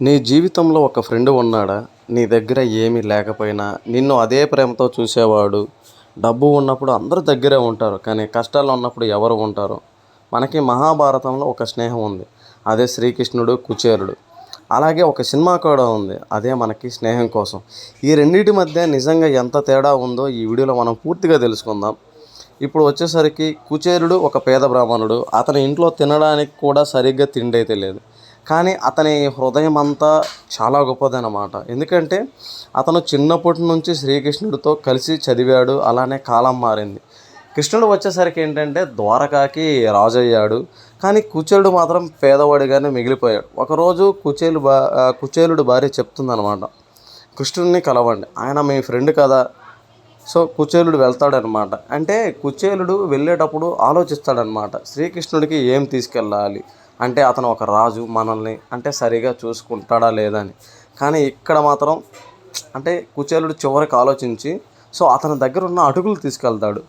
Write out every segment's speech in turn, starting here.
నీ జీవితంలో ఒక ఫ్రెండ్ ఉన్నాడా? నీ దగ్గర ఏమీ లేకపోయినా నిన్ను అదే ప్రేమతో చూసేవాడు. డబ్బు ఉన్నప్పుడు అందరూ దగ్గరే ఉంటారు. కానీ కష్టాల్లో ఉన్నప్పుడు ఎవరు ఉంటారు? మనకి మహాభారతంలో ఒక స్నేహం ఉంది. అదే శ్రీకృష్ణుడు, కుచేలుడు. అలాగే ఒక సినిమా కూడా ఉంది. అదే మనకి స్నేహం కోసం. ఈ రెండిటి మధ్య నిజంగా ఎంత తేడా ఉందో ఈ వీడియోలో మనం పూర్తిగా తెలుసుకుందాం. ఇప్పుడు వచ్చేసరికి కుచేలుడు ఒక పేద బ్రాహ్మణుడు. అతని ఇంట్లో తినడానికి కూడా సరిగ్గా తిండి అయితే లేదు. కానీ అతని హృదయం అంతా చాలా గొప్పదనమాట. ఎందుకంటే అతను చిన్నప్పటి నుంచి శ్రీకృష్ణుడితో కలిసి చదివాడు. అలానే కాలం మారింది. కృష్ణుడు వచ్చేసరికి ఏంటంటే ద్వారకాకి రాజు అయ్యాడు. కానీ కుచేలుడు మాత్రం పేదవాడిగానే మిగిలిపోయాడు. ఒకరోజు కుచేలుడు భార్య చెప్తుందనమాట, కృష్ణుడిని కలవండి, ఆయన మీ ఫ్రెండ్ కదా. సో కుచేలుడు వెళ్తాడనమాట. అంటే కుచేలుడు వెళ్ళేటప్పుడు ఆలోచిస్తాడనమాట, శ్రీకృష్ణుడికి ఏం తీసుకెళ్ళాలి, అంటే అతను ఒక రాజు, మనల్ని అంటే సరిగా చూసుకుంటాడా లేదా అని. కానీ ఇక్కడ మాత్రం అంటే కుచేలుడు చివరికి ఆలోచించి సో అతని దగ్గర ఉన్న అటుకులు తీసుకెళ్తాడు.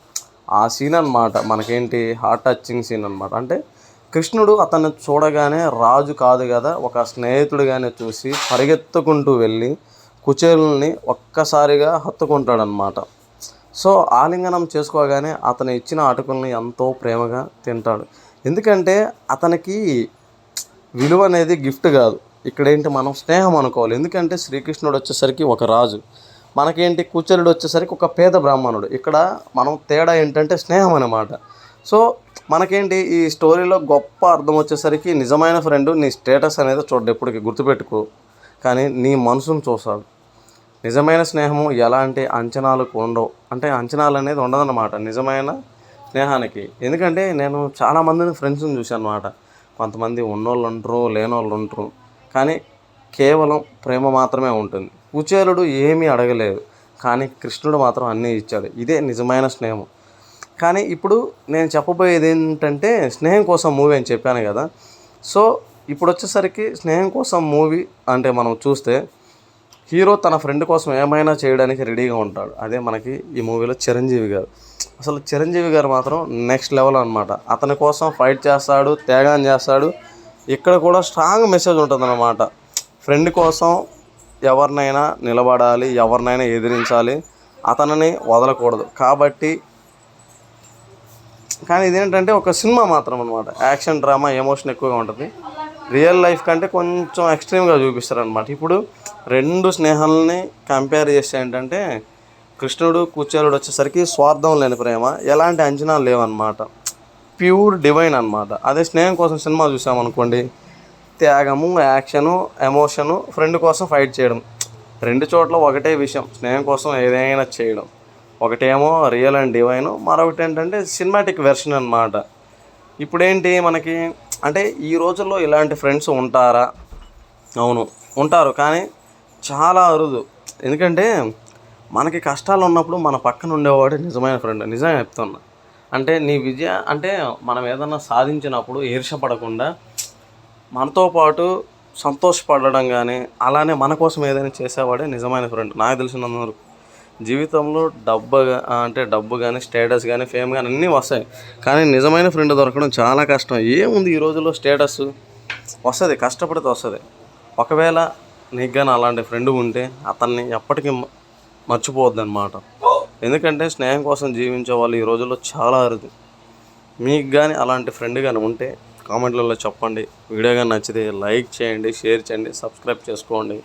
ఆ సీన్ అనమాట మనకేంటి హార్ట్ టచింగ్ సీన్ అనమాట. అంటే కృష్ణుడు అతన్ని చూడగానే రాజు కాదు కదా, ఒక స్నేహితుడిగానే చూసి పరిగెత్తుకుంటూ వెళ్ళి కుచేలుని ఒక్కసారిగా హత్తుకుంటాడనమాట. సో ఆలింగనం చేసుకోగానే అతను ఇచ్చిన అటుకుల్ని ఎంతో ప్రేమగా తింటాడు. ఎందుకంటే అతనికి విలువ అనేది గిఫ్ట్ కాదు, ఇక్కడేంటి మనం స్నేహం అనుకోవాలి. ఎందుకంటే శ్రీకృష్ణుడు వచ్చేసరికి ఒక రాజు, మనకేంటి కుచేలుడు వచ్చేసరికి ఒక పేద బ్రాహ్మణుడు. ఇక్కడ మనం తేడా ఏంటంటే స్నేహం అన్నమాట. సో మనకేంటి ఈ స్టోరీలో గొప్ప అర్థం వచ్చేసరికి నిజమైన ఫ్రెండ్ నీ స్టేటస్ అనేది చూడ ఎప్పటికీ గుర్తుపెట్టుకో, కానీ నీ మనసును చూస్తాడు. నిజమైన స్నేహము ఎలాంటి అంచనాలకు ఉండవు, అంటే అంచనాలు అనేది ఉండదన్నమాట నిజమైన స్నేహానికి. ఎందుకంటే నేను చాలామందిని ఫ్రెండ్స్ని చూశాను అనమాట. కొంతమంది ఉన్నోళ్ళు ఉంటారు, లేనోళ్ళు ఉంటారు, కానీ కేవలం ప్రేమ మాత్రమే ఉంటుంది. కుచేలుడు ఏమీ అడగలేదు, కానీ కృష్ణుడు మాత్రం అన్నీ ఇచ్చాడు. ఇదే నిజమైన స్నేహం. కానీ ఇప్పుడు నేను చెప్పబోయేది ఏంటంటే స్నేహం కోసం మూవీ అని చెప్పాను కదా. సో ఇప్పుడు వచ్చేసరికి స్నేహం కోసం మూవీ అంటే మనం చూస్తే హీరో తన ఫ్రెండ్ కోసం ఏమైనా చేయడానికి రెడీగా ఉంటాడు. అదే మనకి ఈ మూవీలో చిరంజీవి గారు. అసలు చిరంజీవి గారు మాత్రం నెక్స్ట్ లెవెల్ అనమాట. అతని కోసం ఫైట్ చేస్తాడు, త్యాగం చేస్తాడు. ఇక్కడ కూడా స్ట్రాంగ్ మెసేజ్ ఉంటుందన్నమాట. ఫ్రెండ్ కోసం ఎవరినైనా నిలబడాలి, ఎవరినైనా ఎదిరించాలి, అతనిని వదలకూడదు. కాబట్టి కానీ ఇదేంటంటే ఒక సినిమా మాత్రం అనమాట. యాక్షన్, డ్రామా, ఎమోషన్ ఎక్కువగా ఉంటుంది. రియల్ లైఫ్ కంటే కొంచెం ఎక్స్ట్రీమ్గా చూపిస్తారనమాట. ఇప్పుడు రెండు స్నేహాలని కంపేర్ చేస్తే ఏంటంటే కృష్ణుడు, కుచేలుడు వచ్చేసరికి స్వార్థం లేని ప్రేమ, ఎలాంటి అంచనాలు లేవన్నమాట, ప్యూర్ డివైన్ అనమాట. అదే స్నేహం కోసం సినిమా చూసామనుకోండి, త్యాగము, యాక్షను, ఎమోషను, ఫ్రెండ్ కోసం ఫైట్ చేయడం, రెండు చోట్ల ఒకటే విషయం, స్నేహం కోసం ఏదైనా చేయడం. ఒకటేమో రియల్ అండ్ డివైన్, మరొకటి ఏంటంటే సినిమాటిక్ వెర్షన్ అనమాట. ఇప్పుడేంటి మనకి అంటే ఈ రోజుల్లో ఇలాంటి ఫ్రెండ్స్ ఉంటారా? అవును, ఉంటారు, కానీ చాలా అరుదు. ఎందుకంటే మనకి కష్టాలు ఉన్నప్పుడు మన పక్కన ఉండేవాడు నిజమైన ఫ్రెండ్. నిజంగా చెప్తున్నా. అంటే నీ అంటే మనం ఏదన్నా సాధించినప్పుడు ఈర్ష్యపడకుండా మనతో పాటు సంతోషపడడం కానీ, అలానే మన కోసం ఏదైనా చేసేవాడే నిజమైన ఫ్రెండ్ నాకు తెలిసినంతవరకు. జీవితంలో డబ్బు కానీ, స్టేటస్ కానీ, ఫేమ్ కానీ అన్నీ వస్తాయి, కానీ నిజమైన ఫ్రెండ్ దొరకడం చాలా కష్టం. ఏముంది ఈ రోజుల్లో స్టేటస్ వస్తుంది, కష్టపడితే వస్తుంది. ఒకవేళ నీకు కానీ అలాంటి ఫ్రెండ్ ఉంటే అతన్ని ఎప్పటికీ మర్చిపోవద్దు అనమాట. ఎందుకంటే స్నేహం కోసం జీవించే వాళ్ళు ఈ రోజుల్లో చాలా అరుదు. మీకు కానీ అలాంటి ఫ్రెండ్ కానీ ఉంటే కామెంట్లలో చెప్పండి. వీడియో కానీ నచ్చితే లైక్ చేయండి, షేర్ చేయండి, సబ్స్క్రైబ్ చేసుకోండి.